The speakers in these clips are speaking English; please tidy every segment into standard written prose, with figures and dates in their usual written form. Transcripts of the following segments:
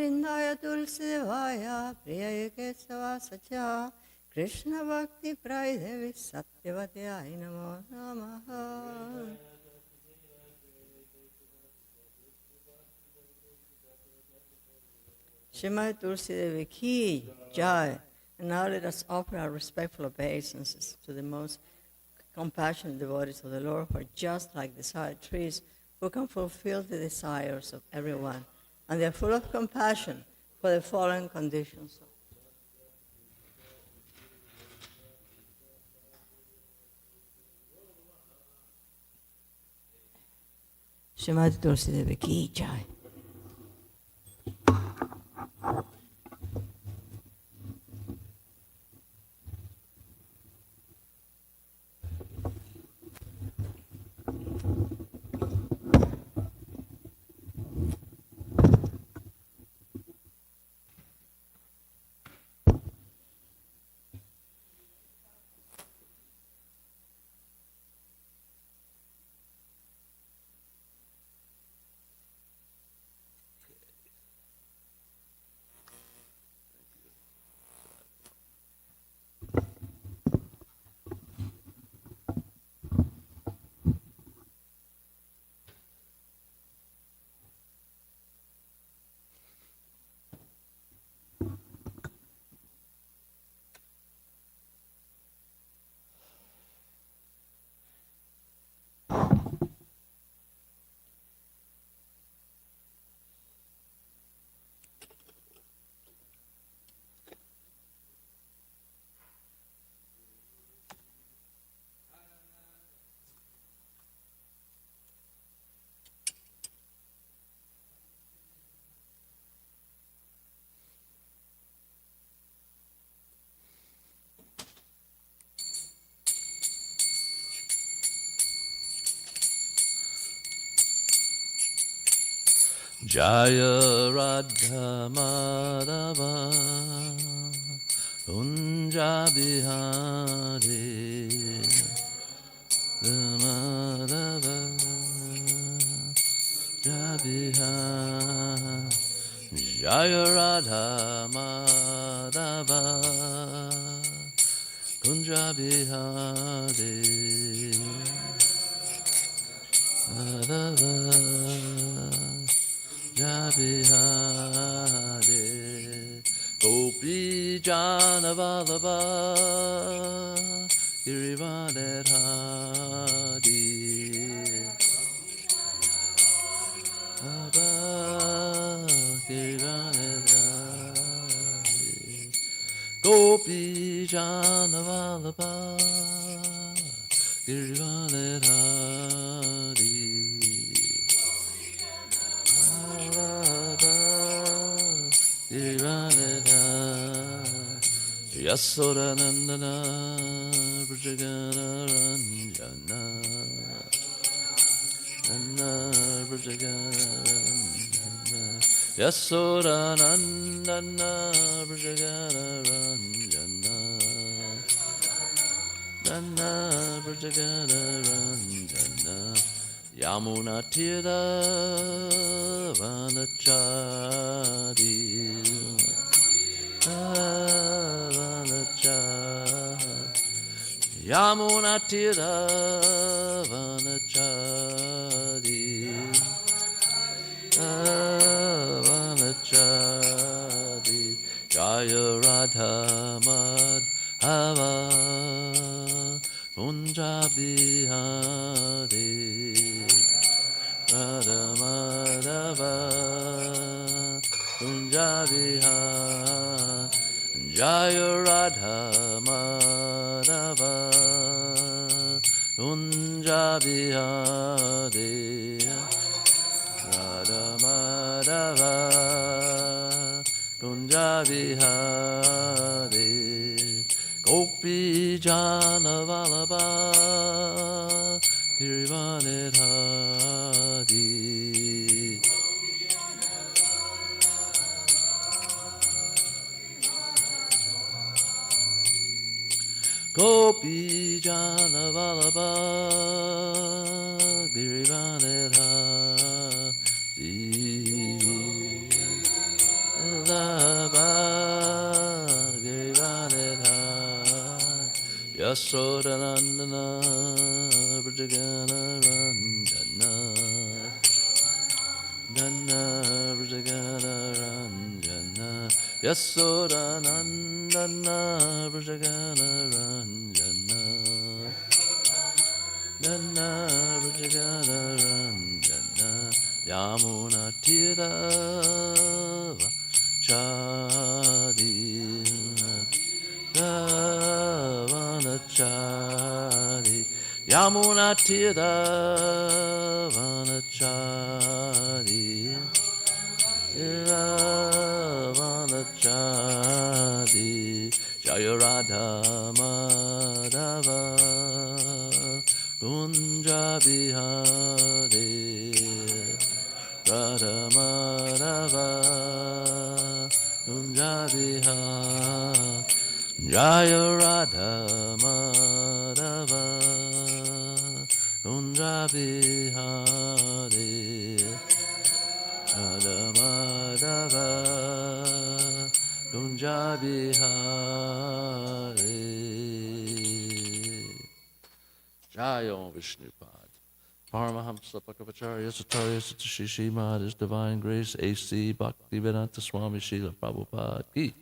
Vrindaya Tulsivaya Priya Kesava Sacha Krishna Bhakti Praidevi Satyavati Namo Namaha. Shrimati Tulsi Devi Ki Jai. And now let us offer our respectful obeisances to the most compassionate devotees of the Lord, who are just like desired trees, who can fulfill the desires of everyone. And they are full of compassion for the following conditions. Shrimati Tulsi Devi Ki Jai. Jaya Radha Madhava Kunja Bihari Madhava Jabihari Jaya Radha Madhava Kunja Bihari Madhava Jabihari Gopi Jana Vallabha Girivanadhari Abha Girivanadhari Gopi Jana Vallabha Girivanadhari Yasodanandana Brajagana Ranjana Nana Brajagana Ranjana Yasodanandana Brajagana Ranjana Nana Brajagana Ranjana Yamuna Tira Vanachari Yamuna Tira Vanachari Vanachari Jaya Radha Madhava Kunja Bihari Radha Madhava Kunja Bihari Jaya Radha Madhava Kunja Bihari Radha Madhava Kunja Bihari Gopi Jana Vallabha Girivanadhari Gopi Jana Vallabha Girivanadhari Yasodanandana Vrajagana Ranjana Nana Vrajagana Ranjana Yasodanandana Vrajagana Ranjana Nana Vrajagana Ranjana Yamuna Tira Chadi Vanachari Yamuna Tira Vanachari Vanachari Jaya Radha Madhava Kunja Bihari Radha Madhava Kunja Bihari Jaya Radha Madhava Kunja Bihari Radha Madhava Kunja Bihari Jaya Om Vishnupad Paramahamsa Bhagavacharya Satarya Satashishi Mad His Divine Grace A.C. Bhaktivedanta Swami Srila Prabhupada Ki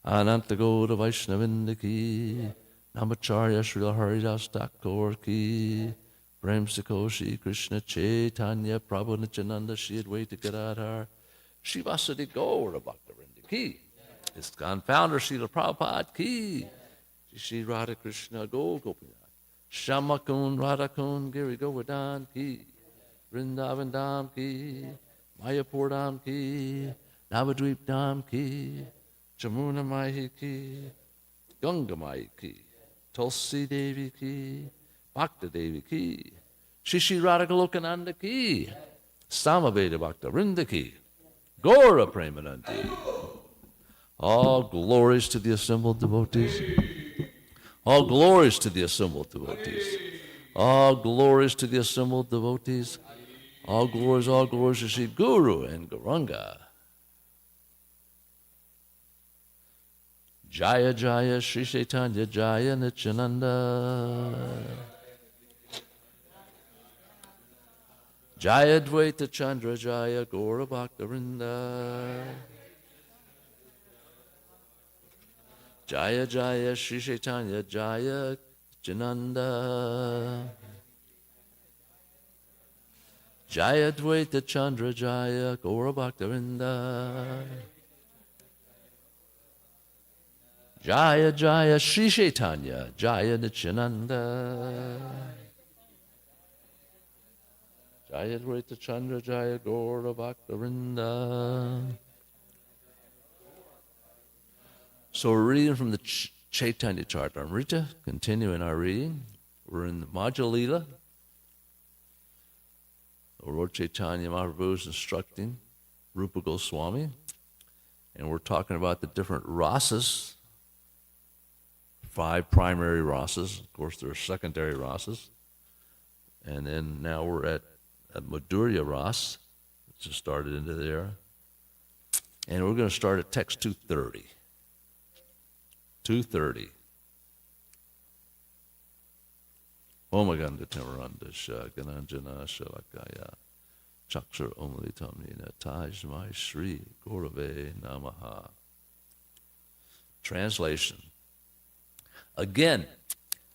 Ananta Gauda Vaishnavinda Ki Namacharya Srila Haridas Thakur Ki Prem Sikoshi Krishna Chaitanya Prabhu Nityananda Shri Advaita Gadadhar Shivasati Gaura Bhaktivinoda Ki ISKCON founder Srila Prabhupada Ki Shri Radha Krishna Gopinath Shamakun Radhakun Giri Govardhan Ki Vrindavan Dham Ki Mayapur Dham Ki Navadvip Dham Ki Jamuna Mahi Ki, Ganga Mahi Ki, Tulsi Devi Ki, Bhakta Devi Ki, Shishi Radha Golokananda Ki, Samaveda Bhakta Vrinda Ki, Gaura Premanandi. All glories to the assembled devotees. All glories to the assembled devotees. All glories to the assembled devotees. All glories to Sri Guru and Gauranga. Jaya Jaya Sri Chaitanya Jaya Nityananda Jaya Dvaita Chandra Jaya Gaura Bhaktarinda Jaya Jaya Sri Chaitanya Jaya Nityananda Jaya Dvaita Chandra Jaya Gaura Bhaktarinda Jaya Jaya Sri Chaitanya Jaya Nityananda Jaya Dvaita Chandra Jaya Gaura Bhaktarinda. So we're reading from the Chaitanya Charitamrita, continuing our reading. We're in the Madhya Lila. Lord Chaitanya Mahaprabhu is instructing Rupa Goswami, and we're talking about the different rasas. 5 primary rasas. Of course, there are secondary rasas. And then now we're at Madhurya Ras, which has started into there. And we're going to start at text 230. 230. Omaganda Tamarandasha Gananjana Shalakaya Chakshar Omalitamina Tajmai Shri Gurave Namaha. Translation. Again,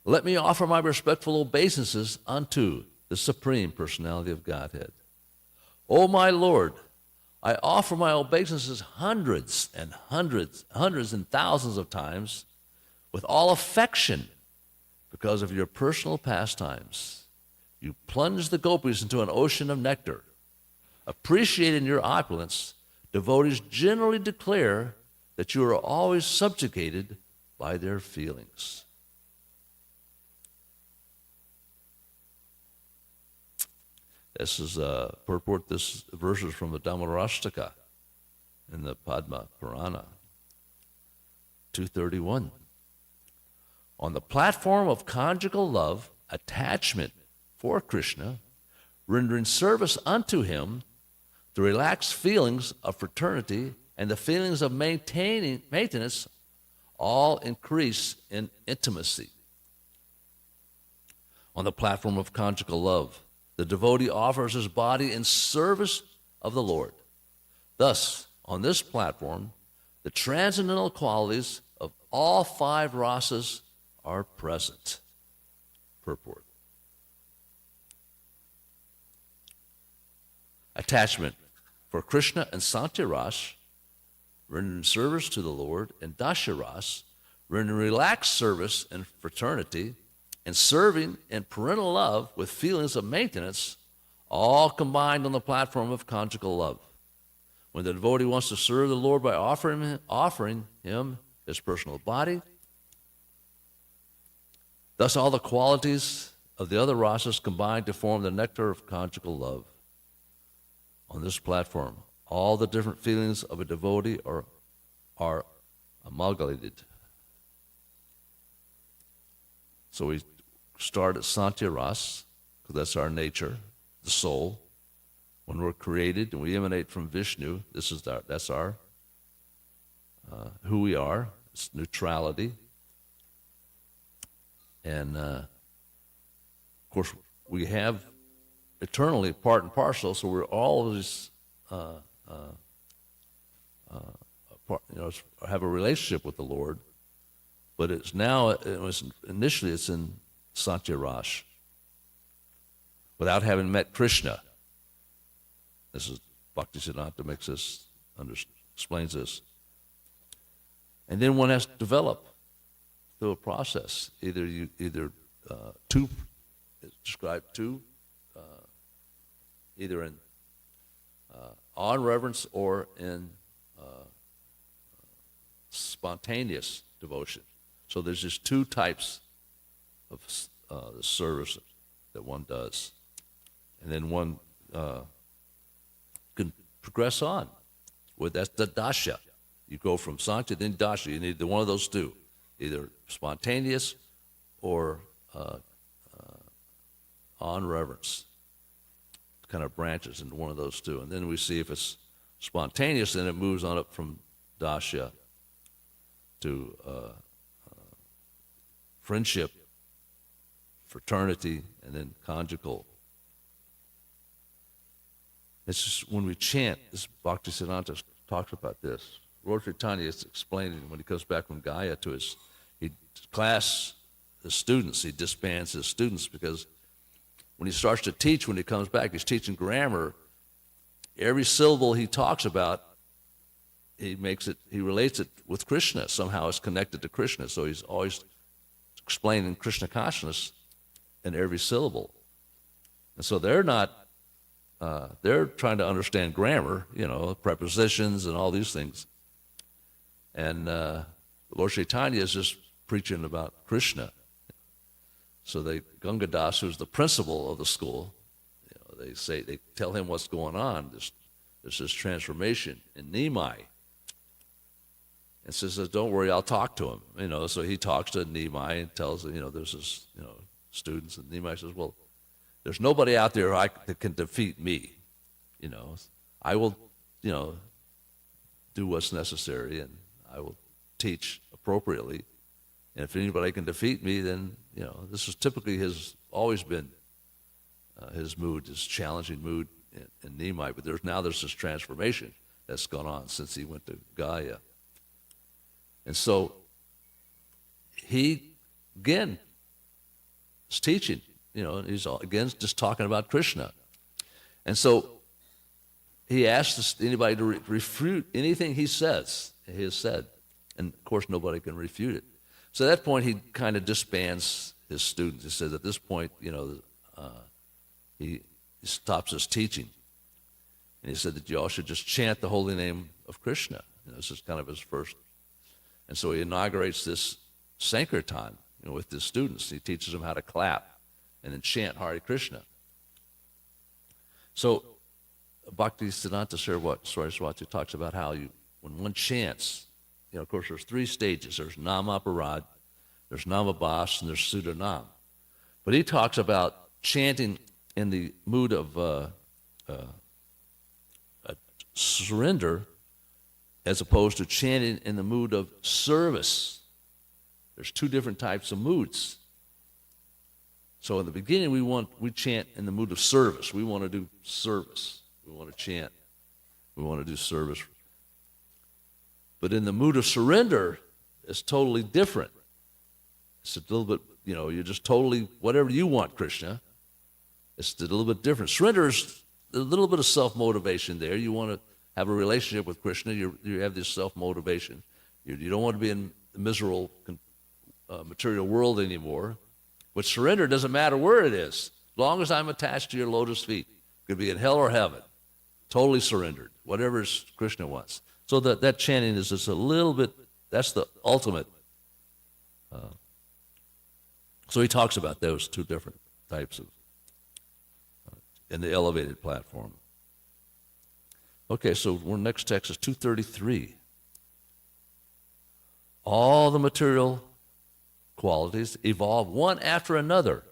let me offer my respectful obeisances unto the Supreme Personality of Godhead. O my Lord, I offer my obeisances hundreds and thousands of times with all affection because of your personal pastimes. You plunge the gopis into an ocean of nectar. Appreciating your opulence, devotees generally declare that you are always subjugated by their feelings. This is purport. This verse is from the Dhammarashtaka in the Padma Purana, 231. On the platform of conjugal love, attachment for Krishna, rendering service unto him, the relaxed feelings of fraternity and the feelings of maintenance all increase in intimacy. On the platform of conjugal love, the devotee offers his body in service of the Lord. Thus, on this platform, the transcendental qualities of all 5 rasas are present. Purport. Attachment for Krishna and Santiras, rendered in service to the Lord, and Dasharas, rendered in relaxed service and fraternity, and serving in parental love with feelings of maintenance, all combined on the platform of conjugal love. When the devotee wants to serve the Lord by offering him his personal body, thus all the qualities of the other rasas combine to form the nectar of conjugal love. On this platform, all the different feelings of a devotee are amalgamated. So we start at Santiras, because that's our nature, the soul. When we're created and we emanate from Vishnu, that's our who we are. It's neutrality. And of course, we have eternally part and parcel, so we're always have a relationship with the Lord. But it's now, initially it's in Santyaraj, without having met Krishna. This is Bhaktisiddhanta explains this. And then one has to develop through a process. Either either in on reverence or in spontaneous devotion. So there's just 2 types of the service that one does. And then one can progress on. That's the dasha. You go from sankhya, then dasha. You need one of those 2, either spontaneous or on reverence. Kind of branches into one of those 2. And then we see if it's spontaneous, then it moves on up from dasha to friendship, fraternity, and then conjugal. It's just when we chant, this Bhaktisiddhanta talks about this. Lord Chaitanya is explaining when he comes back from Gaya to his students, he disbands his students, because when he starts to teach, when he comes back, he's teaching grammar. Every syllable he talks about, he relates it with Krishna. Somehow it's connected to Krishna. So he's always explaining Krishna consciousness in every syllable. And so they're trying to understand grammar, prepositions and all these things. And Lord Chaitanya is just preaching about Krishna. So Gangadas, who's the principal of the school, they tell him what's going on. There's this transformation in Nimai. And says, don't worry, I'll talk to him. So he talks to Nimai and tells him, there's this, students. And Nimai says, well, there's nobody out there that can defeat me. I will, do what's necessary, and I will teach appropriately. And if anybody can defeat me, then, this is typically always been his mood, his challenging mood in Nimai. But there's this transformation that's gone on since he went to Gaya. And so he, again, is teaching, he's again just talking about Krishna. And so he asks anybody to refute anything he has said. And of course, nobody can refute it. So at that point, he kind of disbands his students. He says at this point, he stops his teaching. And he said that you all should just chant the holy name of Krishna. This is kind of his first. And so he inaugurates this Sankirtan with his students. He teaches them how to clap and then chant Hare Krishna. So Bhaktisiddhanta Saraswati talks about how when one chants, of course there's 3 stages. There's Namaparad, there's Namabhas, and there's Sudanam. But he talks about chanting in the mood of surrender as opposed to chanting in the mood of service. There's two different types of moods. So in the beginning, we chant in the mood of service. We want to do service. We want to chant. We want to do service. But in the mood of surrender, it's totally different. It's a little bit, you're just totally, whatever you want, Krishna. It's a little bit different. Surrender is a little bit of self-motivation there. You want to have a relationship with Krishna. You have this self-motivation. You don't want to be in the miserable material world anymore. But surrender doesn't matter where it is. As long as I'm attached to your lotus feet. It could be in hell or heaven. Totally surrendered. Whatever Krishna wants. So that chanting is just a little bit, that's the ultimate. So he talks about those two different types of, in the elevated platform. Okay, so our next text is 233. All the material qualities evolve one after another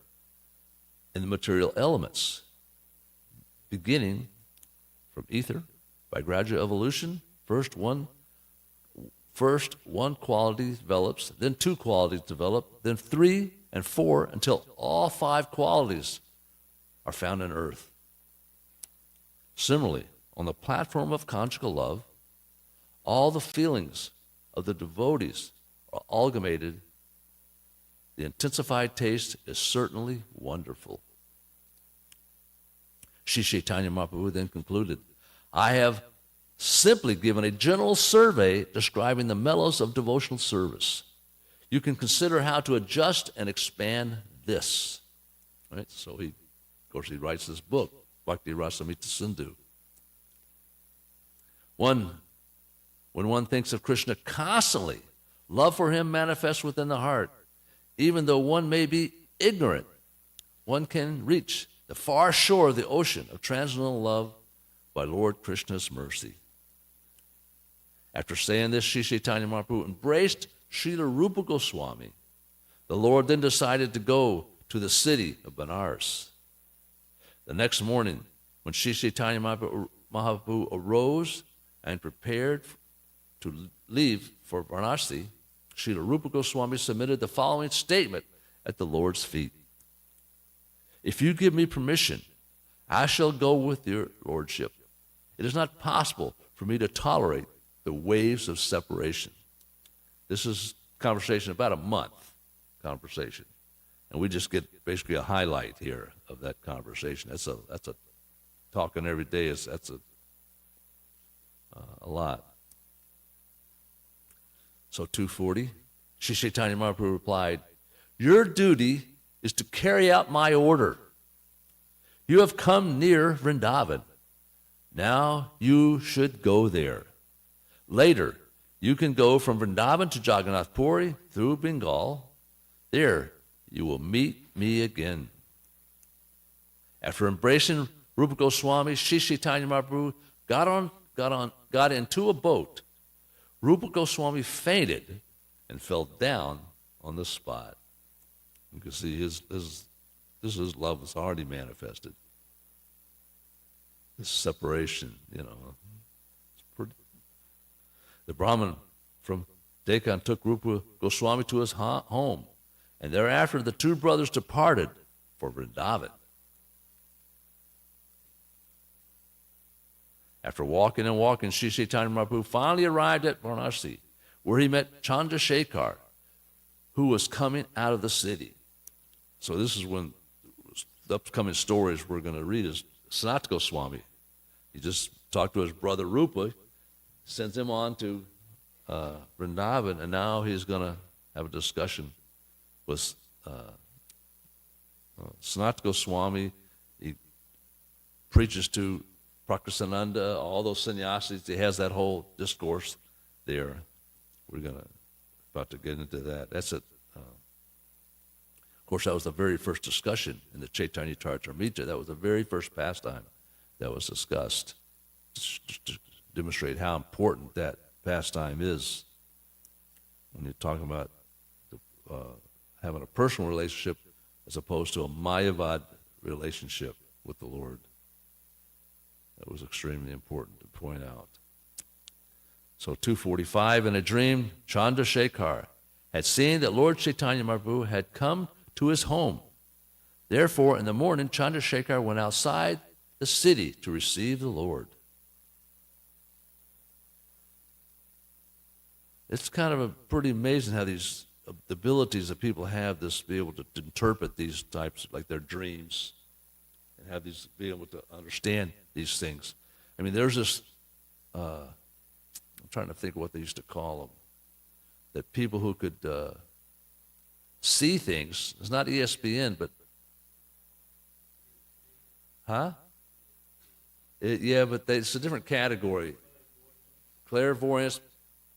in the material elements, beginning from ether by gradual evolution. First one quality develops, then two qualities develop, then 3 and 4, until all 5 qualities are found in earth. Similarly, on the platform of conjugal love, all the feelings of the devotees are amalgamated. The intensified taste is certainly wonderful. Sri Chaitanya Mahaprabhu then concluded, I have simply given a general survey describing the mellows of devotional service. You can consider how to adjust and expand this. Right? So he writes this book, Bhakti Rasamrita Sindhu. When one thinks of Krishna constantly, love for him manifests within the heart. Even though one may be ignorant, one can reach the far shore of the ocean of transcendental love by Lord Krishna's mercy. After saying this, Sri Chaitanya Mahaprabhu embraced Srila Rupa Goswami. The Lord then decided to go to the city of Benares. The next morning, when Sri Chaitanya Mahaprabhu arose and prepared to leave for Varanasi, Srila Rupa Goswami submitted the following statement at the Lord's feet. If you give me permission, I shall go with your lordship. It is not possible for me to tolerate the waves of separation. This is conversation, about a month conversation. And we just get basically a highlight here of that conversation. That's a talking every day, that's a lot. So 240, Sri Chaitanya Mahaprabhu replied, your duty is to carry out my order. You have come near Vrindavan. Now you should go there. Later, you can go from Vrindavan to Jagannath Puri through Bengal. There, you will meet me again. After embracing Rupa Goswami, Sri Chaitanya Mahaprabhu got into a boat. Rupa Goswami fainted and fell down on the spot. You can see his love was already manifested. This separation, it's pretty. The Brahmin from Deccan took Rupa Goswami to his home, and thereafter the two brothers departed for Vrindavan. After walking and walking, Sri Chaitanya Mahaprabhu finally arrived at Varanasi, where he met Chandrasekhar, who was coming out of the city. So this is when the upcoming stories we're going to read is Sanat Goswami. He just talked to his brother Rupa, sends him on to Vrindavan, and now he's going to have a discussion with Sanat Goswami. He preaches to Prakrasananda, all those sannyasis. He has that whole discourse there. We're about to get into that. That's it. Of course, that was the very first discussion in the Chaitanya Charitamrita. That was the very first pastime that was discussed, just to demonstrate how important that pastime is when you're talking about having a personal relationship as opposed to a Mayavad relationship with the Lord. That was extremely important to point out. So 245, in a dream, Chandrasekhar had seen that Lord Chaitanya Mahaprabhu had come to his home. Therefore, in the morning, Chandrasekhar went outside the city to receive the Lord. It's kind of pretty amazing how these abilities that people have, this be able to interpret these types, like their dreams, and have these, be able to understand these things. I mean, there's this, I'm trying to think of what they used to call them, that people who could see things, it's not ESPN, but, but it's a different category. Clairvoyance.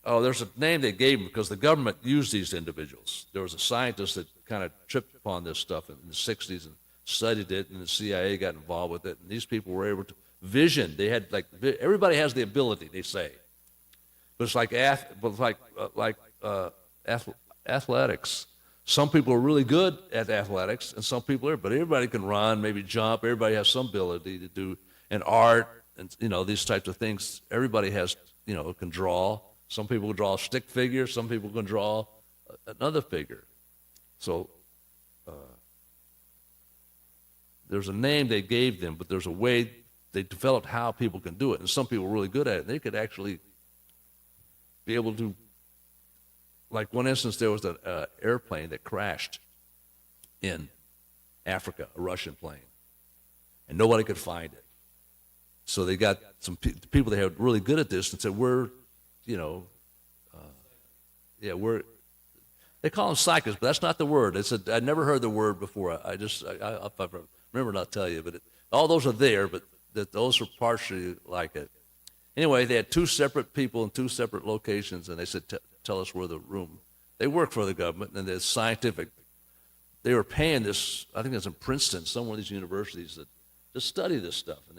Oh, there's a name they gave them because the government used these individuals. There was a scientist that kind of tripped upon this stuff in the 60s and studied it, and the CIA got involved with it. And these people were able to vision. They had everybody has the ability, they say, but it's like athletics. Some people are really good at athletics, and some people are. But everybody can run, maybe jump. Everybody has some ability to do, and art, and these types of things. Everybody has, can draw. Some people can draw a stick figure. Some people can draw another figure. So there's a name they gave them, but there's a way they developed how people can do it. And some people are really good at it. They could actually be able to, like one instance, there was an airplane that crashed in Africa, a Russian plane, and nobody could find it. So they got some people that had really good at this and said, they call them psychics, but that's not the word. I never heard the word before. I remember not telling you, but all those are there, but those are partially like it. Anyway, they had two separate people in two separate locations, and they said, tell us where the room. They work for the government, and they're scientific. They were paying this, I think it's in Princeton, some of these universities, to study this stuff, and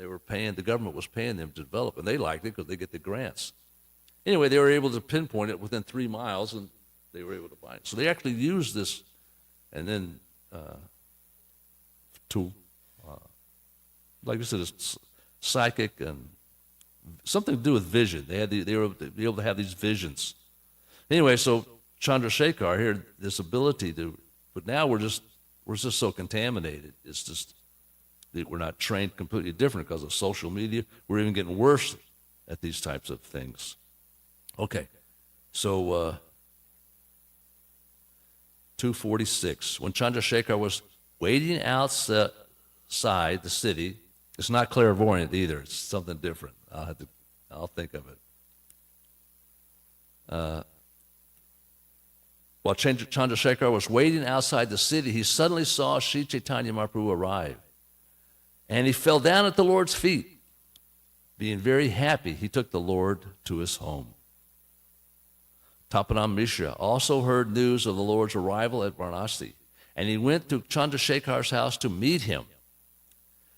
the government was paying them to develop, and they liked it because they get the grants. Anyway, they were able to pinpoint it within 3 miles, and they were able to find it. So they actually used this, and then like I said, it's psychic and something to do with vision. They were able to be able to have these visions. Anyway, so Chandrasekhar here, this ability to, but now we're just so contaminated. It's just that we're not trained completely different because of social media. We're even getting worse at these types of things. Okay, so 246. When Chandrasekhar was waiting outside the city, it's not clairvoyant either. It's something different. I'll think of it. While Chandrasekhar was waiting outside the city, he suddenly saw Sri Chaitanya Mahaprabhu arrive. And he fell down at the Lord's feet. Being very happy, he took the Lord to his home. Tapanam Mishra also heard news of the Lord's arrival at Varanasi, and he went to Chandrasekhar's house to meet him.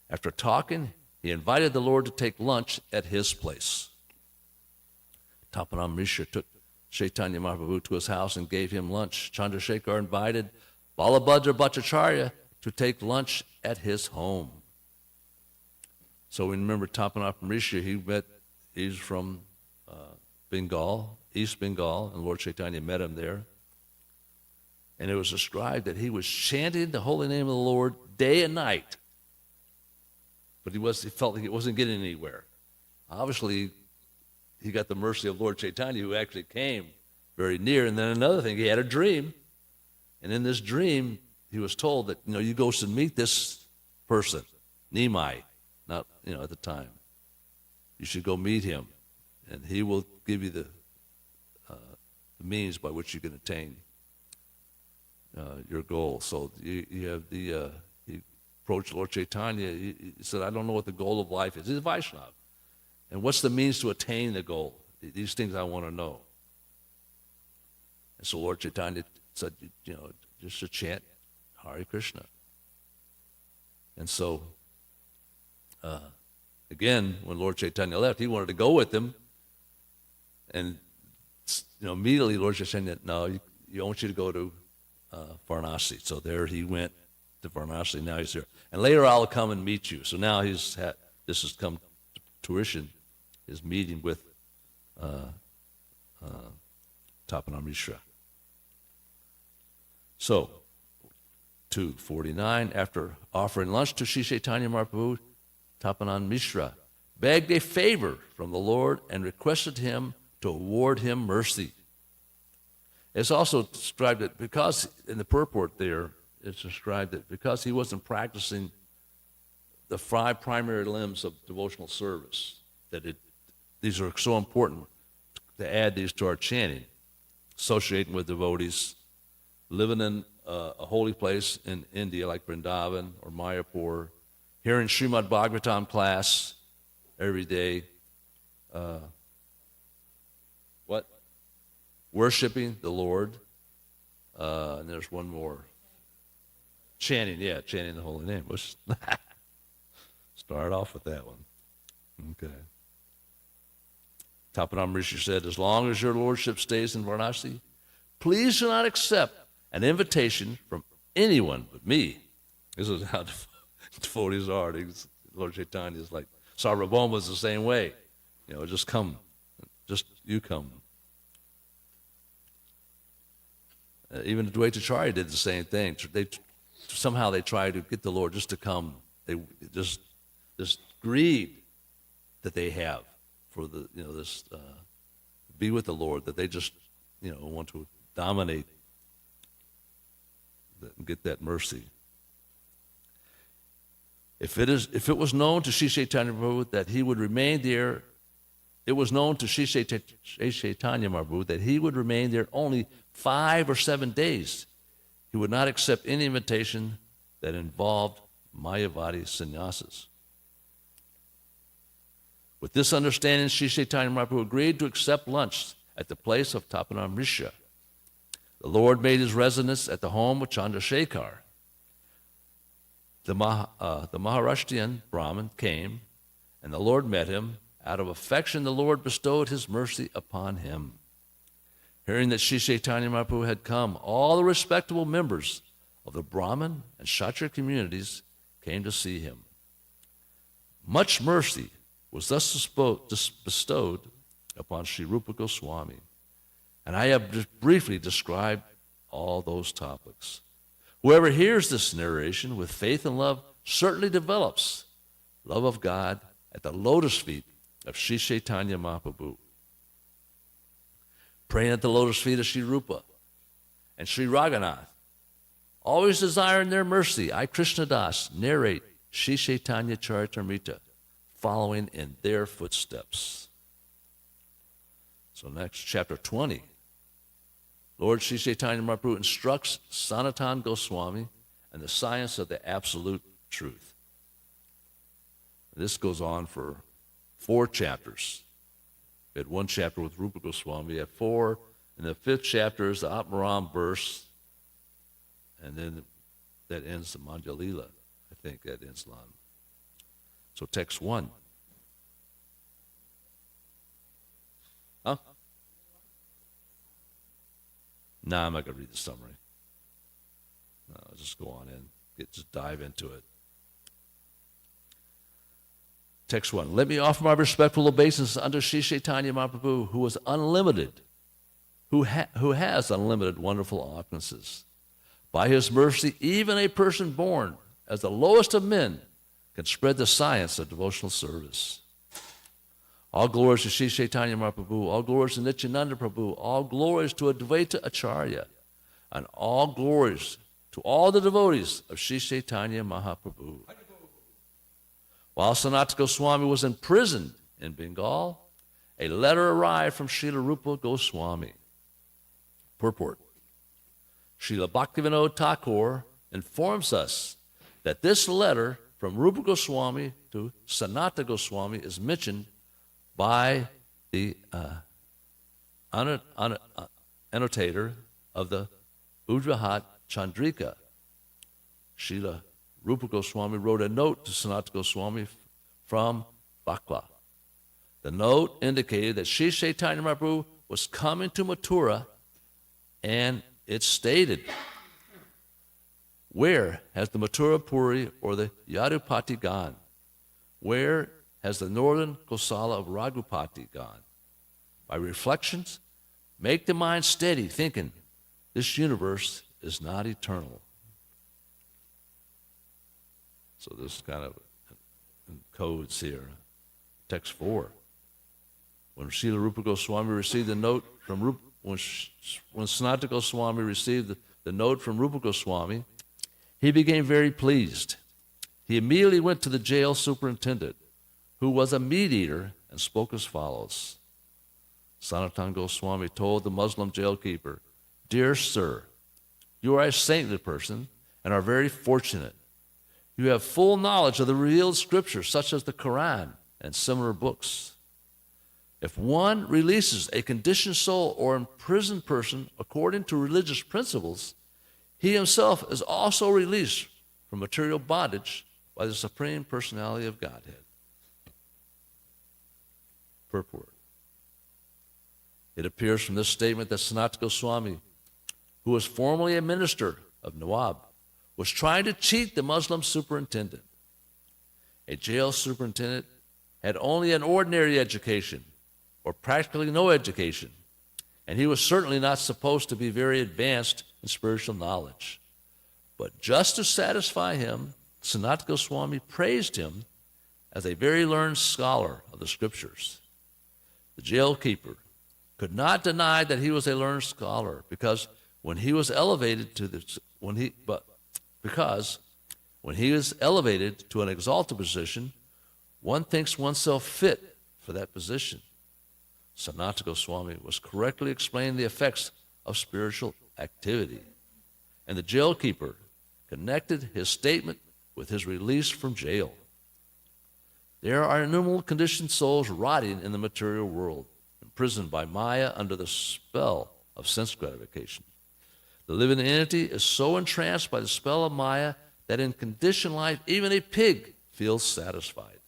After talking, he invited the Lord to take lunch at his place. Tapanam Mishra took Chaitanya Mahaprabhu to his house and gave him lunch. Chandrasekhar invited Balabhadra Bhattacharya to take lunch at his home. So we remember Tapanam Mishra, he's from Bengal, East Bengal, and Lord Chaitanya met him there. And it was described that he was chanting the holy name of the Lord day and night. But he felt like he wasn't getting anywhere. Obviously, he got the mercy of Lord Chaitanya, who actually came very near. And then another thing, he had a dream. And in this dream, he was told that, you go and meet this person, Nimai, not, at the time. You should go meet him, and he will give you the means by which you can attain your goal. So you have he approached Lord Chaitanya. He said, I don't know what the goal of life is. He's a Vaishnava. And what's the means to attain the goal? These things I want to know. And so Lord Chaitanya said, just to chant Hare Krishna. And so, again, when Lord Chaitanya left, he wanted to go with him. And, immediately Lord Chaitanya, no, I want you to go to Varanasi. So there he went to Varanasi. Now he's here. And later I'll come and meet you. So now this has come to fruition, his meeting with Tapanam Mishra. So, 249, after offering lunch to Sri Chaitanya Mahaprabhu, Tapanam Mishra begged a favor from the Lord and requested him to award him mercy. It's also described that because, in the purport there, it's described that because he wasn't practicing the 5 primary limbs of devotional service, that these are so important to add these to our chanting, associating with devotees, living in a holy place in India like Vrindavan or Mayapur, hearing Srimad Bhagavatam class every day, worshiping the Lord, and there's one more. Chanting the holy name. Let's start off with that one. Okay. Tapanam Rishi said, as long as your lordship stays in Varanasi, please do not accept an invitation from anyone but me. This is how devotees are. Lord Chaitanya is like, Sarvabhauma is the same way. Just come. Just you come. Even the Dvaitacharya did the same thing. Somehow they tried to get the Lord just to come. They just this greed that they have for this be with the Lord, that they just want to dominate and get that mercy. If it was known to Sri Chaitanya Mahaprabhu that he would remain there, it was known to Sri Chaitanya Mahaprabhu that he would remain there only 5 or 7 days. He would not accept any invitation that involved Mayavadi sannyasas. With this understanding, Sri Chaitanya Mahaprabhu agreed to accept lunch at the place of Tapanam Mishra. The Lord made his residence at the home of Chandrasekhar. The Maharashtrian Brahmin came, and the Lord met him. Out of affection, the Lord bestowed his mercy upon him. Hearing that Sri Chaitanya Mahaprabhu had come, all the respectable members of the Brahmin and Kshatriya communities came to see him. Much mercy was thus bestowed upon Sri Rupa Goswami, and I have just briefly described all those topics. Whoever hears this narration with faith and love certainly develops love of God at the lotus feet of Sri Chaitanya Mahaprabhu. Praying at the lotus feet of Sri Rupa and Sri Raghunath, always desiring their mercy, I, Krishna Das, narrate Sri Chaitanya Charitamrita, following in their footsteps. So next, chapter 20. Lord Sri Chaitanya Mahaprabhu instructs Sanatana Goswami and the science of the absolute truth. This goes on for 4 chapters. We had 1 chapter with Rupa Goswami. We had 4. And the 5th chapter is the Atmaram verse. And then that ends the Manjalila. I think that ends Lan. So text 1. Huh? No, I'm not going to read the summary. No, I'll just go on in. Just dive into it. Text 1. Let me offer my respectful obeisance unto Sri Chaitanya Mahaprabhu, who was unlimited, who has unlimited wonderful opulence. By his mercy, even a person born as the lowest of men can spread the science of devotional service. All glories to Sri Chaitanya Mahaprabhu, all glories to Nityananda Prabhu, all glories to Advaita Acharya, and all glories to all the devotees of Sri Chaitanya Mahaprabhu. While Sanatana Goswami was imprisoned in Bengal, a letter arrived from Srila Rupa Goswami. Purport. Srila Bhaktivinoda Thakur informs us that this letter from Rupa Goswami to Sanatana Goswami is mentioned by the annotator of the Ujjahat Chandrika. Srila Rupa Goswami wrote a note to Sanatana Goswami from Bakwa. The note indicated that Sri Chaitanya Mahaprabhu was coming to Mathura, and it stated, where has the Mathura Puri or the Yadupati gone? Where has the northern Kosala of Raghupati gone? By reflections, make the mind steady, thinking this universe is not eternal. So this is kind of in codes here. Text 4. When Srila Rupa Goswami received the note from when Sanatana Goswami received the note from Rupa Goswami, he became very pleased. He immediately went to the jail superintendent, who was a meat eater, and spoke as follows. Sanatana Goswami told the Muslim jailkeeper, "Dear sir, you are a saintly person and are very fortunate. You have full knowledge of the revealed scriptures, such as the Quran and similar books. If one releases a conditioned soul or imprisoned person according to religious principles, he himself is also released from material bondage by the Supreme Personality of Godhead." Purport. It appears from this statement that Sanatana Goswami, who was formerly a minister of Nawab, was trying to cheat the Muslim superintendent. A jail superintendent had only an ordinary education, or practically no education, and he was certainly not supposed to be very advanced in spiritual knowledge. But just to satisfy him, Sanatana Goswami praised him as a very learned scholar of the scriptures. The jailkeeper could not deny that he was a learned scholar, because when he was elevated to an exalted position, one thinks oneself fit for that position. Sanatana Goswami was correctly explaining the effects of spiritual activity, and the jailkeeper connected his statement with his release from jail. There are innumerable conditioned souls rotting in the material world, imprisoned by Maya under the spell of sense gratification. The living entity is so entranced by the spell of Maya that in conditioned life, even a pig feels satisfied.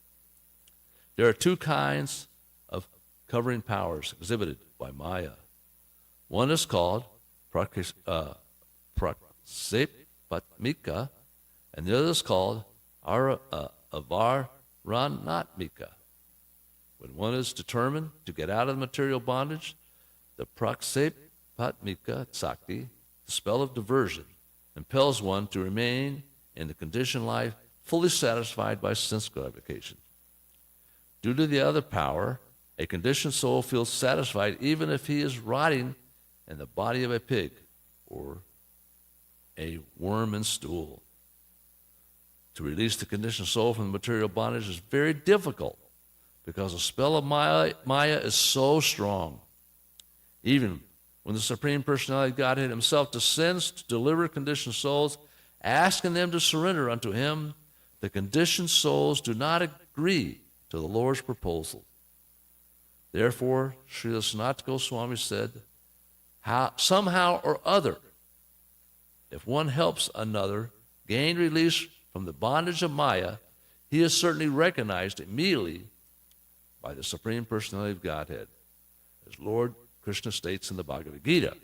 There are two kinds of covering powers exhibited by Maya. One is called praksepatmika, and the other is called avaranatmika. When one is determined to get out of the material bondage, the praksepatmika sakti, the spell of diversion, impels one to remain in the conditioned life fully satisfied by sense gratification. Due to the other power, a conditioned soul feels satisfied even if he is rotting in the body of a pig or a worm in stool. To release the conditioned soul from the material bondage is very difficult because the spell of Maya is so strong. Even when the Supreme Personality of Godhead himself descends to deliver conditioned souls, asking them to surrender unto him, the conditioned souls do not agree to the Lord's proposal. Therefore, Srila Sanatana Goswami said, somehow or other, if one helps another gain release from the bondage of Maya, he is certainly recognized immediately by the Supreme Personality of Godhead, as Lord Krishna states in the Bhagavad Gita.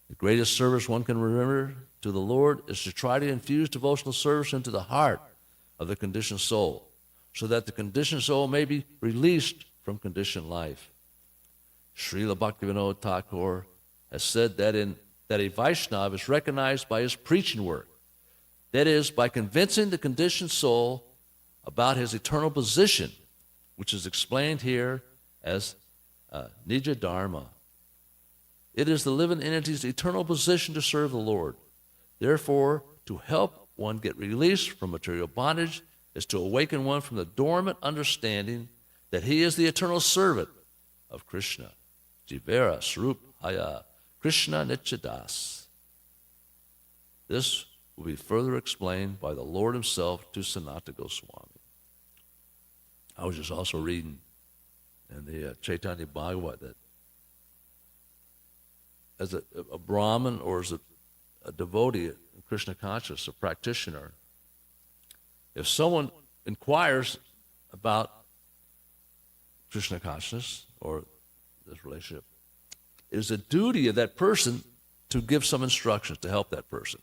The greatest service one can remember to the Lord is to try to infuse devotional service into the heart of the conditioned soul, so that the conditioned soul may be released from conditioned life. Srila Bhaktivinoda Thakur has said that a Vaishnava is recognized by his preaching work, that is, by convincing the conditioned soul about his eternal position, which is explained here as Nija Dharma. It is the living entity's eternal position to serve the Lord. Therefore, to help one get released from material bondage is to awaken one from the dormant understanding that he is the eternal servant of Krishna. Jivera Swarup Haya Krishna Nityadas. This will be further explained by the Lord himself to Sanatana Goswami. I was just also reading in the Chaitanya Bhagavat that as a Brahmin or as a devotee in Krishna consciousness, a practitioner, if someone inquires about Krishna consciousness or this relationship, it is a duty of that person to give some instructions to help that person.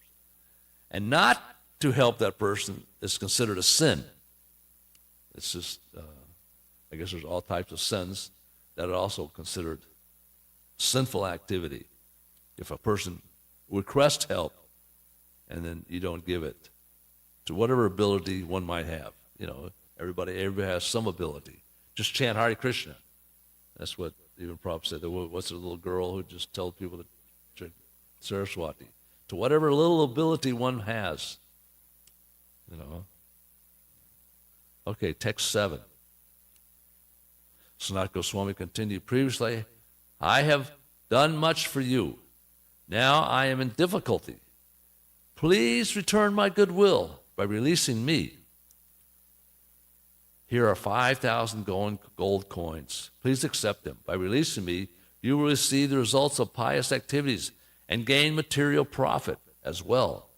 And not to help that person is considered a sin. It's just, I guess there's all types of sins that are also considered sinful activity. If a person requests help and then you don't give it to whatever ability one might have. Everybody has some ability. Just chant Hare Krishna. That's what even Prabhupada said. There was a little girl who just told people to drink Saraswati. To whatever little ability one has. Okay, text 7. Sanat Goswami continued, previously, I have done much for you. Now I am in difficulty. Please return my goodwill by releasing me. Here are 5,000 gold coins. Please accept them. By releasing me, you will receive the results of pious activities and gain material profit as well.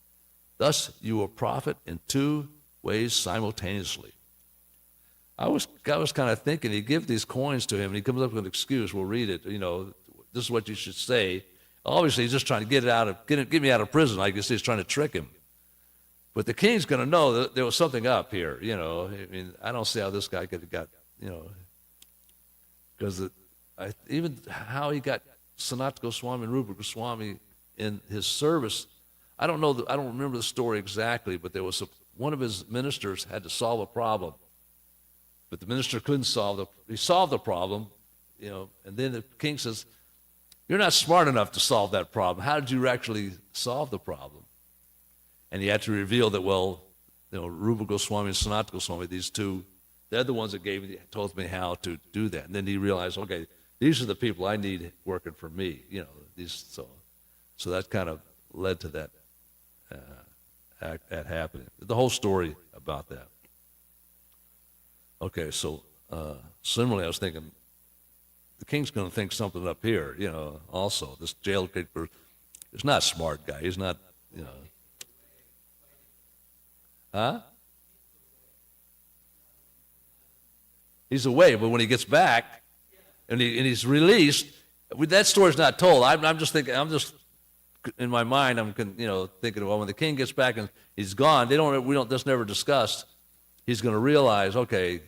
Thus, you will profit in 2 ways simultaneously. I was kind of thinking, he'd give these coins to him, and he comes up with an excuse. We'll read it. This is what you should say. Obviously, he's just trying to get me out of prison. I guess he's trying to trick him. But the king's going to know that there was something up here. I don't see how this guy could have got, because even how he got Sanat Goswami and Rupa Goswami in his service. I don't remember the story exactly, but there was one of his ministers had to solve a problem. But the minister couldn't he solved the problem, and then the king says, you're not smart enough to solve that problem. How did you actually solve the problem? And he had to reveal that, Rupa Goswami and Sanat Goswami, these two, they're the ones that told me how to do that. And then he realized, okay, these are the people I need working for me, so that kind of led to that happening. The whole story about that. Okay, so similarly, I was thinking, the king's going to think something up here, also. This jail keeper is not a smart guy. He's not, Huh? He's away, but when he gets back and he's released, that story's not told. I'm just thinking, in my mind, I'm thinking, well, when the king gets back and he's gone, that's never discussed. He's going to realize, okay,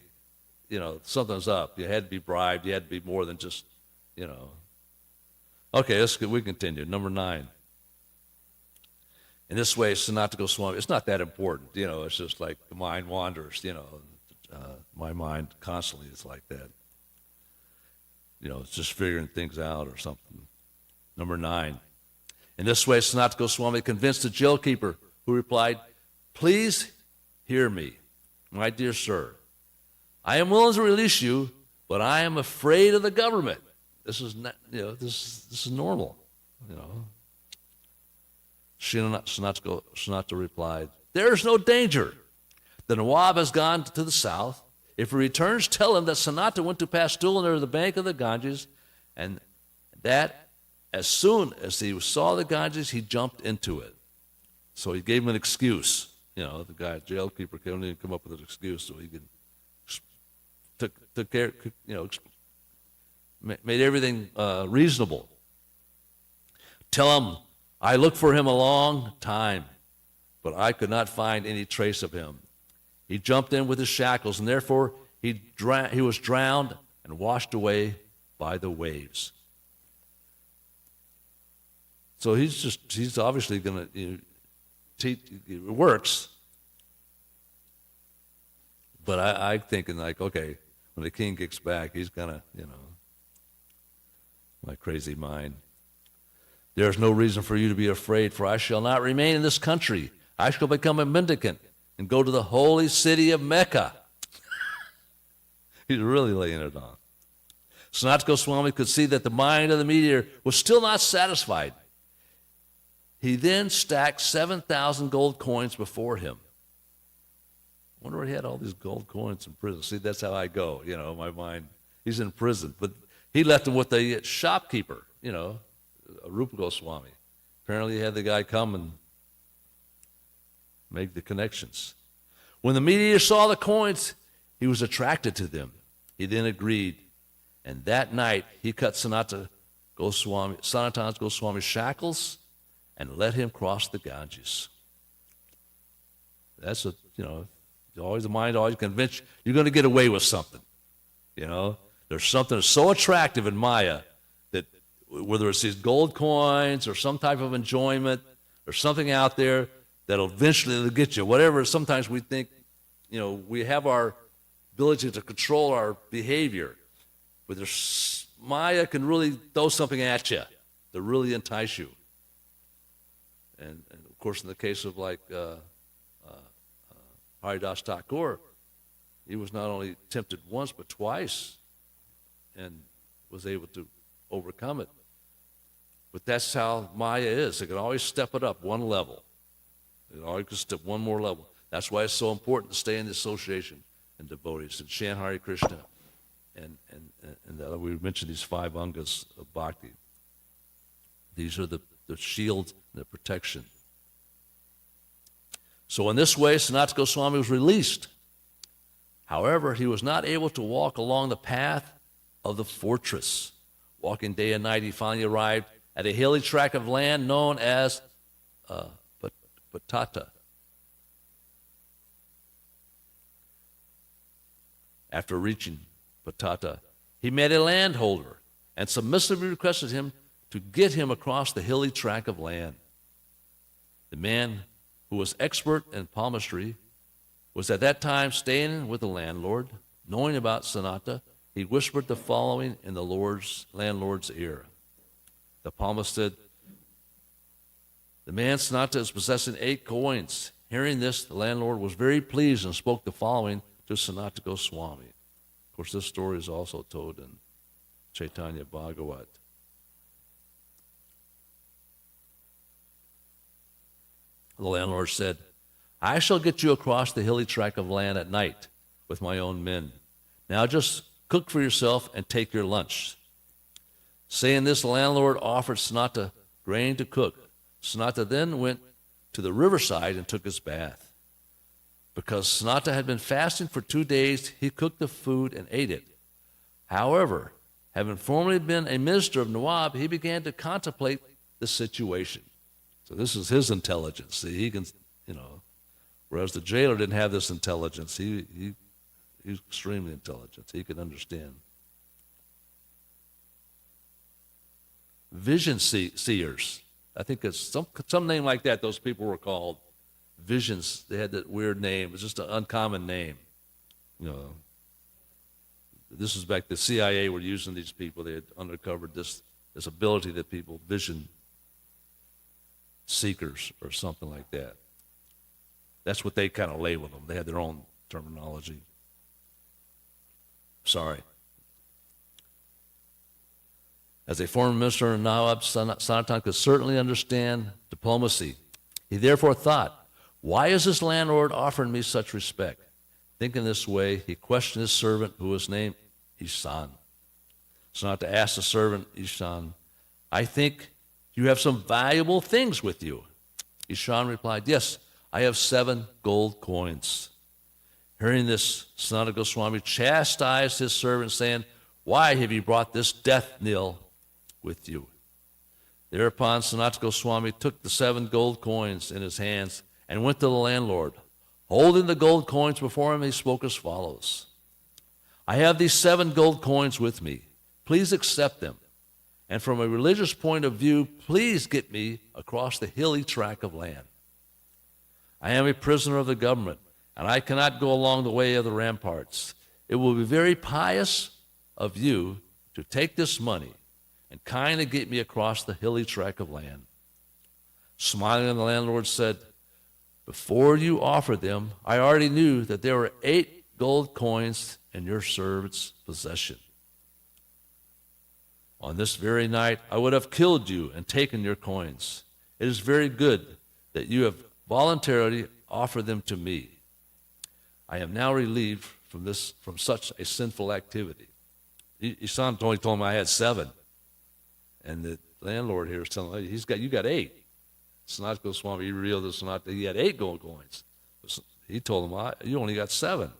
something's up. You had to be bribed. You had to be more than just, Okay, we continue. Number 9. In this way, Sanat Goswami, it's not that important. It's just like the mind wanders, my mind constantly is like that. It's just figuring things out or something. Number 9. In this way, Sanat Goswami convinced the jailkeeper, who replied, please hear me, my dear sir. I am willing to release you, but I am afraid of the government. This is not, this is normal, Sanata replied, there is no danger. The Nawab has gone to the south. If he returns, tell him that Sanata went to Pastul near the bank of the Ganges, and that as soon as he saw the Ganges, he jumped into it. So he gave him an excuse. The guy, jailkeeper, couldn't even come up with an excuse, so he took care, made everything reasonable. Tell him, I looked for him a long time, but I could not find any trace of him. He jumped in with his shackles, and therefore he was drowned and washed away by the waves. So he's obviously going to teach. It works. But I'm thinking okay, when the king gets back, he's going to, my crazy mind. There is no reason for you to be afraid, for I shall not remain in this country. I shall become a mendicant and go to the holy city of Mecca. He's really laying it on. Sanat Goswami could see that the mind of the meteor was still not satisfied. He then stacked 7,000 gold coins before him. I wonder where he had all these gold coins in prison. See, that's how I go, my mind. He's in prison. But he left them with the shopkeeper, Rupa Goswami. Apparently he had the guy come and make the connections. When the meteor saw the coins, he was attracted to them. He then agreed. And that night, he cut Sanatana Goswami's shackles and let him cross the Ganges. That's always the mind always convinced you're going to get away with something. There's something so attractive in Maya that whether it's these gold coins or some type of enjoyment or something out there that'll eventually get you, whatever. Sometimes we think, we have our ability to control our behavior, but Maya can really throw something at you to really entice you. And of course, in the case of like Haridas Thakur, he was not only tempted once but twice and was able to overcome it. But that's how Maya is. It can always step it up one level. It always can step one more level. That's why it's so important to stay in the association and devotees and chant Hare Krishna. And we mentioned these 5 angas of bhakti. These are the shield and the protection. So in this way, Sanatana Goswami was released. However, he was not able to walk along the path of the fortress. Walking day and night, he finally arrived at a hilly tract of land known as Patata. After reaching Patata, he met a landholder and submissively requested him to get him across the hilly tract of land. The man, who was expert in palmistry, was at that time staying with the landlord. Knowing about Sanatana, he whispered the following in the landlord's ear. The palmist said, "The man Sanatana is possessing 8 coins." Hearing this, the landlord was very pleased and spoke the following to Sanatana Goswami. Of course, this story is also told in Chaitanya Bhagavat. The landlord said, "I shall get you across the hilly tract of land at night with my own men. Now just cook for yourself and take your lunch." Saying this, the landlord offered Sanatana grain to cook. Sanatana then went to the riverside and took his bath. Because Sanatana had been fasting for 2 days, he cooked the food and ate it. However, having formerly been a minister of Nawab, he began to contemplate the situation. So this is his intelligence. See, he can, whereas the jailer didn't have this intelligence. He's extremely intelligent. He could understand. Vision seers. I think it's some name like that. Those people were called visions. They had that weird name. It was just an uncommon name. This was back the CIA were using these people. They had uncovered this ability that people vision seekers or something like that. That's what they kind of labeled them. They had their own terminology. Sorry. As a former minister in Nawab, Sanatana could certainly understand diplomacy. He therefore thought, why is this landlord offering me such respect? Thinking this way, he questioned his servant, who was named Ishan. Sanatana asked the servant, Ishan, "I think you have some valuable things with you." Ishan replied, "Yes, I have 7 gold coins." Hearing this, Sanatana Goswami chastised his servant, saying, "Why have you brought this death knell with you?" Thereupon Sanatana Goswami took the 7 gold coins in his hands and went to the landlord. Holding the gold coins before him, he spoke as follows. "I have these 7 gold coins with me. Please accept them. And from a religious point of view, please get me across the hilly tract of land. I am a prisoner of the government, and I cannot go along the way of the ramparts. It will be very pious of you to take this money and kindly get me across the hilly tract of land." Smiling, the landlord said, "Before you offered them, I already knew that there were 8 gold coins in your servant's possession. On this very night, I would have killed you and taken your coins. It is very good that you have voluntarily offered them to me. I am now relieved from such a sinful activity." Ishan only told him I had 7. And the landlord here is telling him, you got 8. Sanatana Goswami revealed to Sanatana he had 8 gold coins. He told him, you only got 7.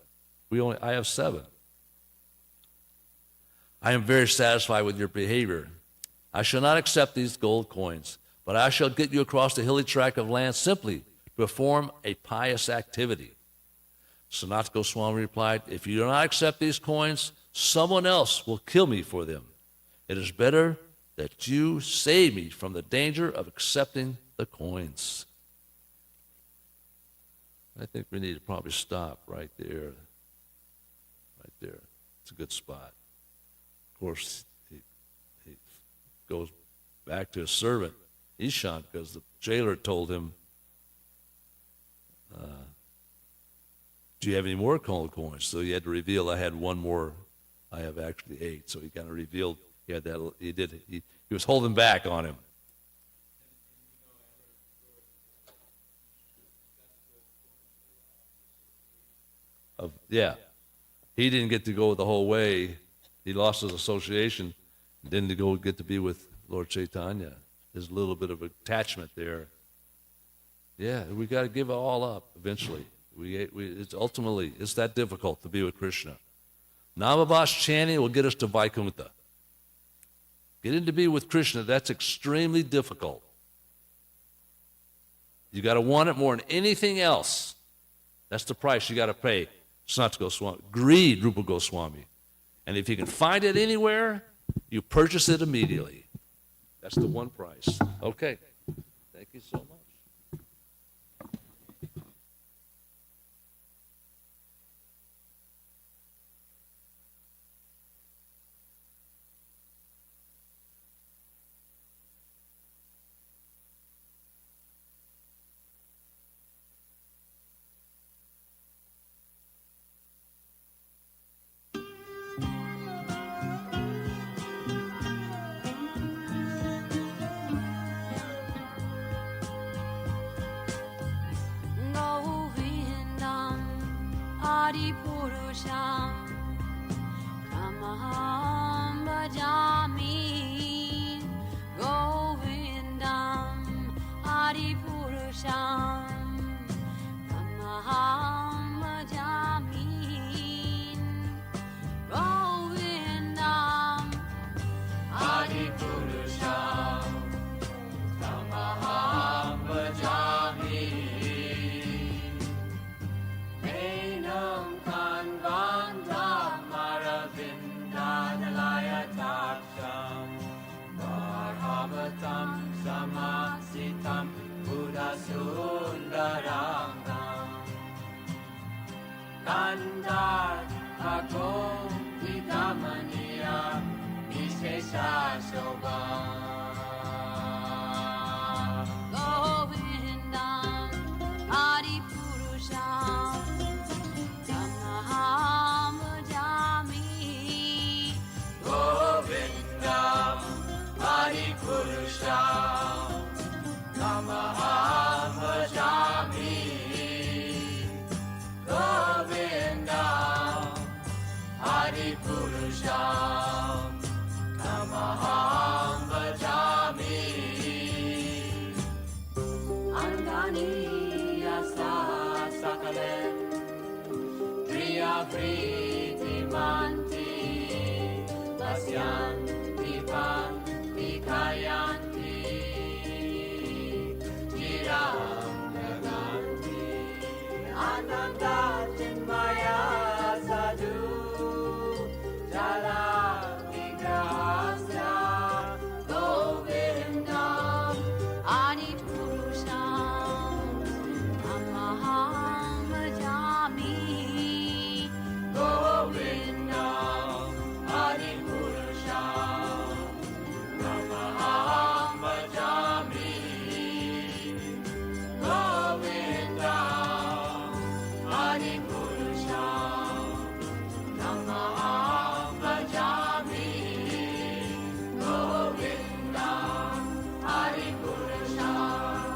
I have 7. "I am very satisfied with your behavior. I shall not accept these gold coins, but I shall get you across the hilly tract of land simply to perform a pious activity." Sanatana Goswami replied, "If you do not accept these coins, someone else will kill me for them. It is better that you save me from the danger of accepting the coins. I think we need to probably stop right there. Right there. It's a good spot. Of course, he goes back to his servant, ISKCON, because the jailer told him, do you have any more gold coins? So he had to reveal, I had one more. I have actually 8. So he kind of revealed he had that. He was holding back on him. Yeah. He didn't get to go the whole way. He lost his association. Didn't get to be with Lord Chaitanya. There's a little bit of attachment there. Yeah, we got to give it all up eventually. It's that difficult to be with Krishna. Namabhash chanting will get us to Vaikuntha. Getting to be with Krishna, that's extremely difficult. You got to want it more than anything else. That's the price you got to pay. Sanat Goswami. Greed, Rupa Goswami. And if you can find it anywhere, you purchase it immediately. That's the one price. Okay. Thank you so much. Purusham Tamaham Bhajami Govindam Adi Purusham Tamaham Bhajami Govindam Adi Purusham Tamaham Bhajami Samasitam Buddha Sundarangam Kandar Agom Vidamaniya Vishesha Shobha Govindam Adi Purusham Tamaham Bhajami Govindam Adi Purusham Tamaham Bhajami Govindam Adi Purusham Tamaham Bhajami Angani Yasa Sakalen Priya Priti Manti Vasyan Divan Vikayanti Jiram Naganti Ananda Chinmaya Sadhu Jala Vigrahasya Govindam Adi Purusham Tamaham Bhajami Govindam Adi Purusham Tamaham Bhajami Govindam Adi Purusham Tamaham Bhajami Govindam Adi Purusham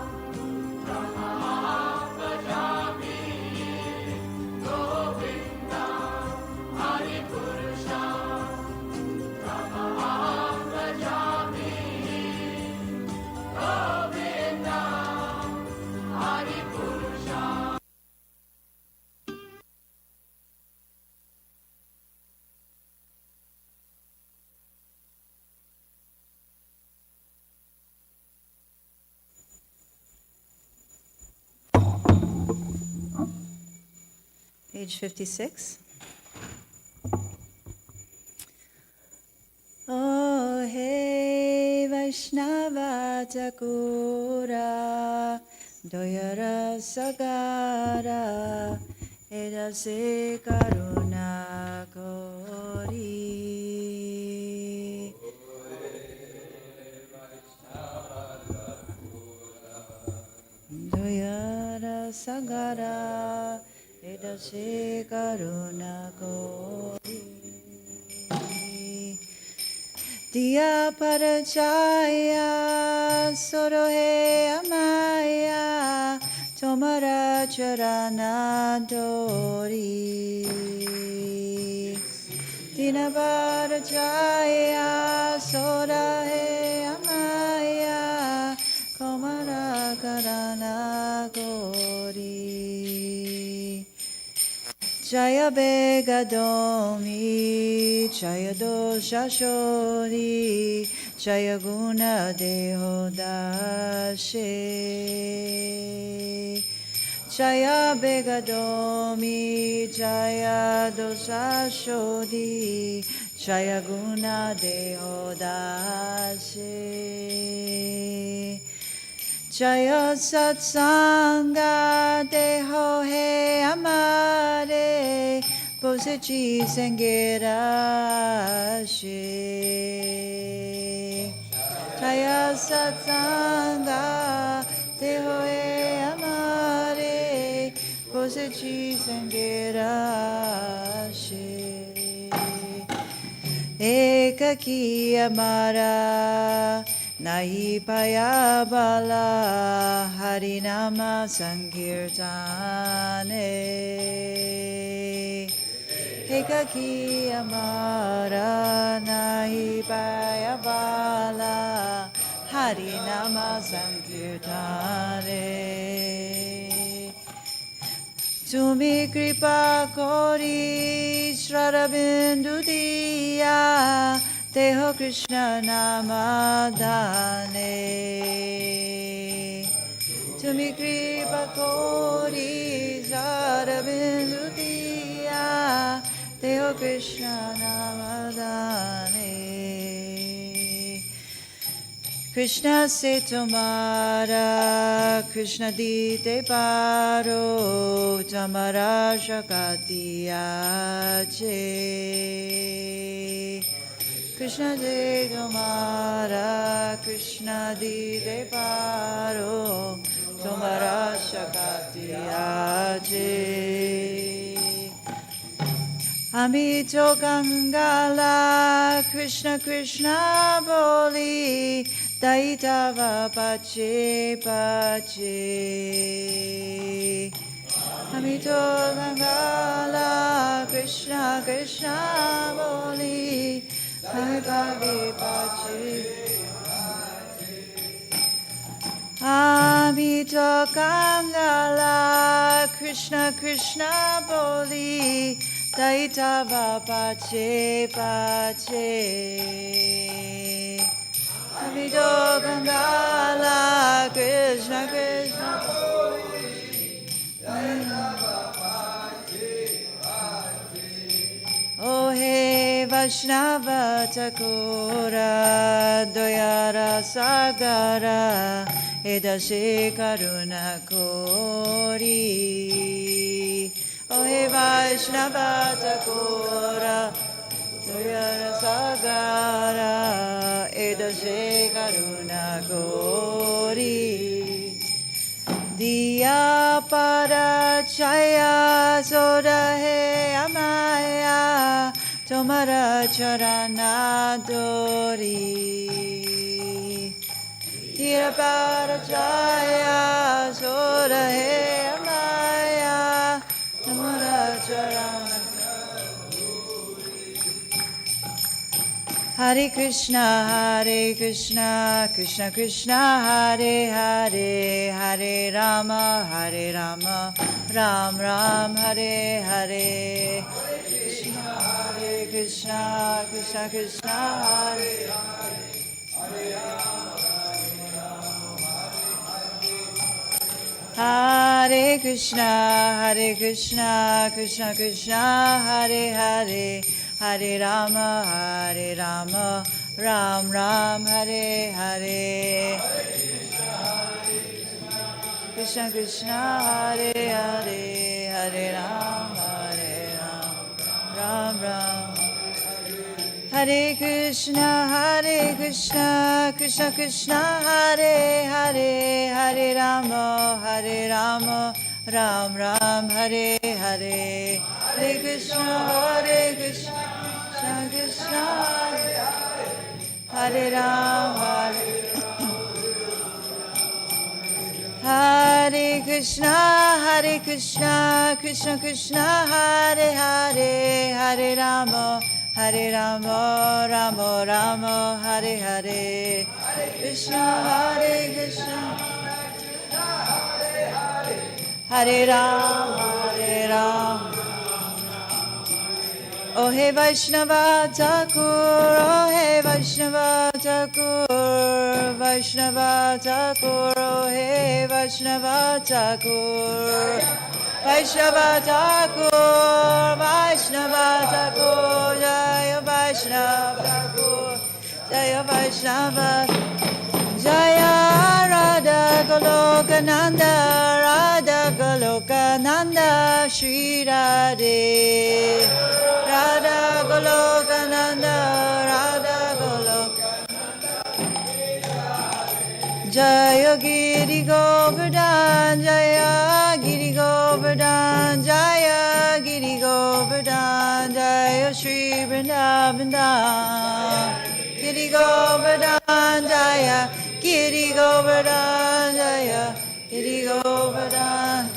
Tamaham Bhajami Govindam Adi Purusham Tamaham Bhajami Govindam Adi Purusham. Page 56. Oh, hey. Vaishnava Thakura Doyara Sagara Edase Karuna Kori Doyara Sagara Edase Karuna Kori Diya Parachaya Sorohe Amaya Tomara Charana Dori Dina Parachaya Sorohe Amaya Komara Karana Gori Jaya Begadomi, Jaya Dosha Shori, Jaya Guna Deho Dashe. Jaya Begadomi, Jaya Dosha Shori, Jaya Guna Deho Dashe. Jaya Satsanga Deho He Amare Posichi Sengirashe Jaya Satsanga Deho He Amare Posichi Sengirashe Ekaki Amara Nahi Payabala Harinama Sankirtane Ekaki Amara Nahi Payabala Harinama Sankirtane Tumi Kripa Kori Shradabindu Diya Deho Krishna Namadane Tumi Kripa Kori Shradabindu Diya Deho Krishna Namadane Krishna se tomara, Krishna dite paro, tamara shakati ache. Krishna de tomara, Krishna dite paro, tamara shakati ache. Amito Gangala, Krishna Krishna Boli, Daitava Pache Pache. Amito Gangala, Krishna Krishna Boli, Daitava Pache. Amito Gangala, Krishna Krishna Boli, Daitava Pache Pache. Amito Gangala, Krishna Krishna Daitava Pache Pache. Oh hey Vaishnava Thakura, Doyara Sagara, Edashe Karuna Kori. Oh hey Vaishnava Thakura, Doyara Sagara, Edashe Karuna Kori. Diya Parachaya Sodahe Amaya, Tomara Charana Dori. Diya Parachaya Sodahe Amaya, Tomara Charana. Hare Krishna, Krishna Krishna, Hare Hare, Hare Rama, Ram Ram, Hare Hare. Hare Krishna, Krishna, Hare Hare Krishna, Krishna Krishna, Hare Hare, Hare Rama, Ram Ram Hare Hare Krishna Krishna Hare Hare Hare Ram Ram Ram Hare Krishna Krishna Krishna Hare Hare Hare Rama Ram Ram Hare Hare Hare Krishna Krishna Krishna Hare Ram Hare Krishna Krishna Krishna Hare Hare Hare Rama Rama Hare Hare Krishna Hare Ram Oh hey Vaishnava Thakur, oh hey Vaishnava Thakur, Vaishnava Thakur, oh hey Vaishnava Thakur, Vaishnava Thakur, Vaishnava Thakur, Jaya Vaishnava Thakur, Jaya Vaishnava, Jaya Radha Goloka Nanda, Radha Goloka Nanda, Shri Radhe. Radha Goloka Nanda, Radha Goloka Jaya Giri Govardhan, Jaya Giri Govardhan, Jaya Giri Govardhan, Jaya Shri Vrindavan Dham. Giri Govardhan, Jaya Giri Govardhan, Jaya Giri Govardhan.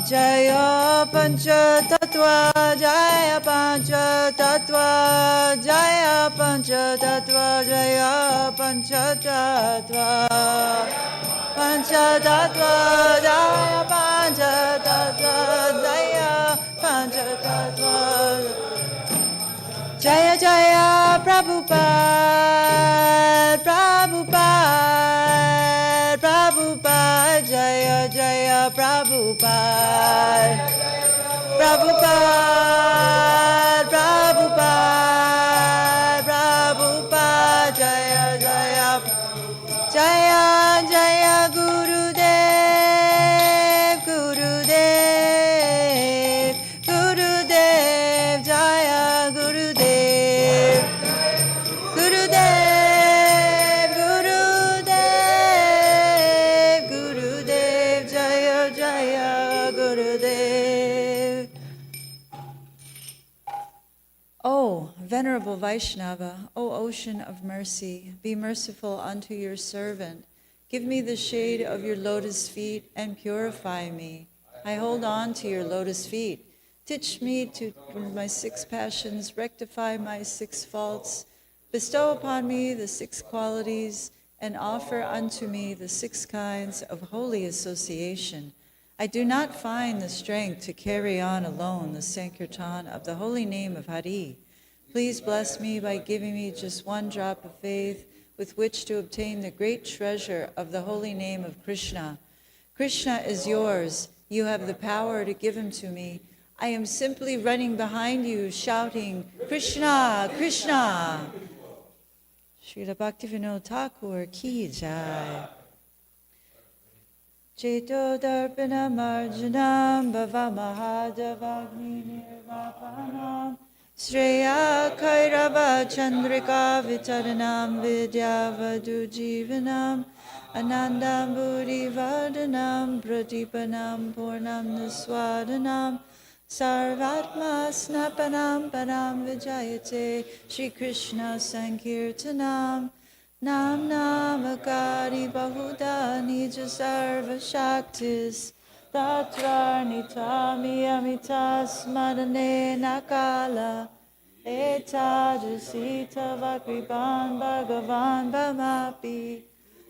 Jaya Pancha Tattva, Jaya Pancha Tattva, Jaya Pancha Tattva, Jaya Pancha Tattva, Pancha Tattva, Jaya Pancha Tattva, Jaya Pancha Tattva, Jaya Jaya Prabhupada, Prabhupada, Prabhupada, Jaya Jaya Prabhupada, Prabhupada, Prabhupada, Prabhupada, Jaya Jaya, Jaya Jaya Gurudev, Gurudev, Gurudev, Jaya Gurudev, Gurudev, Gurudev, Gurudev, Jaya Jaya Gurudev. O Venerable Vaishnava, O Ocean of Mercy, be merciful unto your servant. Give me the shade of your lotus feet and purify me. I hold on to your lotus feet. Teach me to my 6 passions, rectify my 6 faults, bestow upon me the 6 qualities, and offer unto me the 6 kinds of holy association. I do not find the strength to carry on alone the Sankirtan of the holy name of Hari. Please bless me by giving me just 1 drop of faith with which to obtain the great treasure of the holy name of Krishna. Krishna is yours. You have the power to give him to me. I am simply running behind you, shouting, Krishna, Krishna. Srila Bhaktivinoda Thakur ki jai. Cheto darpana marjanam bhava mahadavagni nirvapanam Shreya kairava chandrika vitaranam vidyavadu jivanam Anandam buddhi vardhanam pratipanam purnam niswadanam Sarvatma snapanam param vijayate Shri Krishna Sankirtanam Nam Namakari Bahuda Nija Sarva Shaktis Tatrarnitami Amitas Madane Nakala Etajasita Vakriban Bhagavan Bhamapi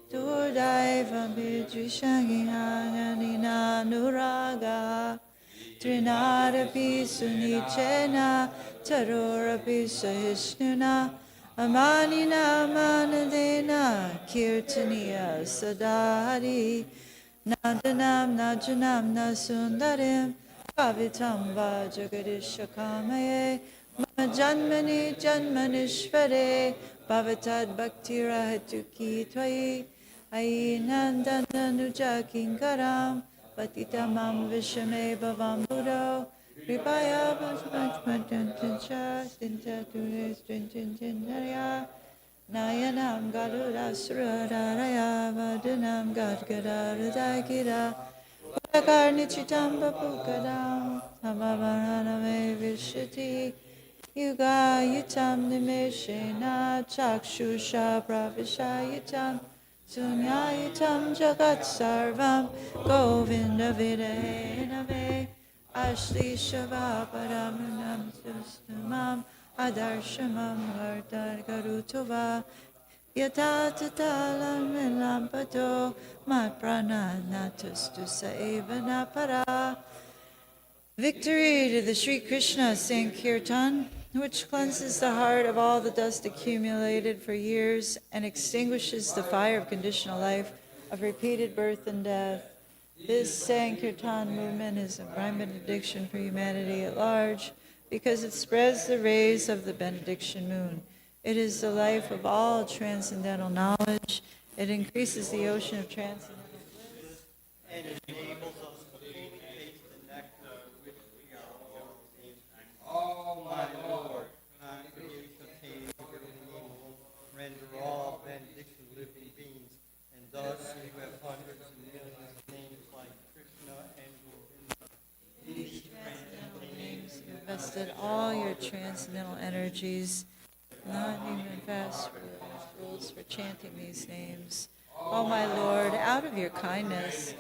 Durdaiva Bidrishangihanyanina Nuraga Trinadapi Sunichena Tarorapi Sahishnuna Amanina Manadena Kirtaniya Sadari Nadanam Najanam Nasundarim Pavitam Vajagadisha Kamaye Mama Janmani Janmanishvare Bhavatad Bhaktirahatu Ki Tvai Ainandananuja Kinkaram Patitamam Vishame Bhavam Buddho Kripaya Bhajmajmajantincha Stintatures Tintintinjaya Nayanam Garuda Suraraya Vadunam Gadgadara Karnichitam Bapukadam Samavaname Vishati Yuga Yutam Nimeshena Chakshusha Pravishayitam Sunyayitam Jagat Sarvam Govinda Videnave Ashli Shava Paramanam Sustamam Adarshamam Vardar Garutova Yata tatalam milampato mat prana natustu saevana para. Victory to the Sri Krishna Sankirtan, which cleanses the heart of all the dust accumulated for years and extinguishes the fire of conditional life, of repeated birth and death. This Sankirtan movement is a prime benediction for humanity at large because it spreads the rays of the benediction moon. It is the life of all transcendental knowledge. It increases the ocean of transcendental bliss. And it enables us to fully taste the nectar which we are all in. Oh, my Lord, render all benediction living beings, and thus you have hundreds and millions of names like Krishna and Govinda. These transcendental names have vested all your transcendental energies. Not even fast rules for chanting these names. Oh, my Lord, out of your kindness,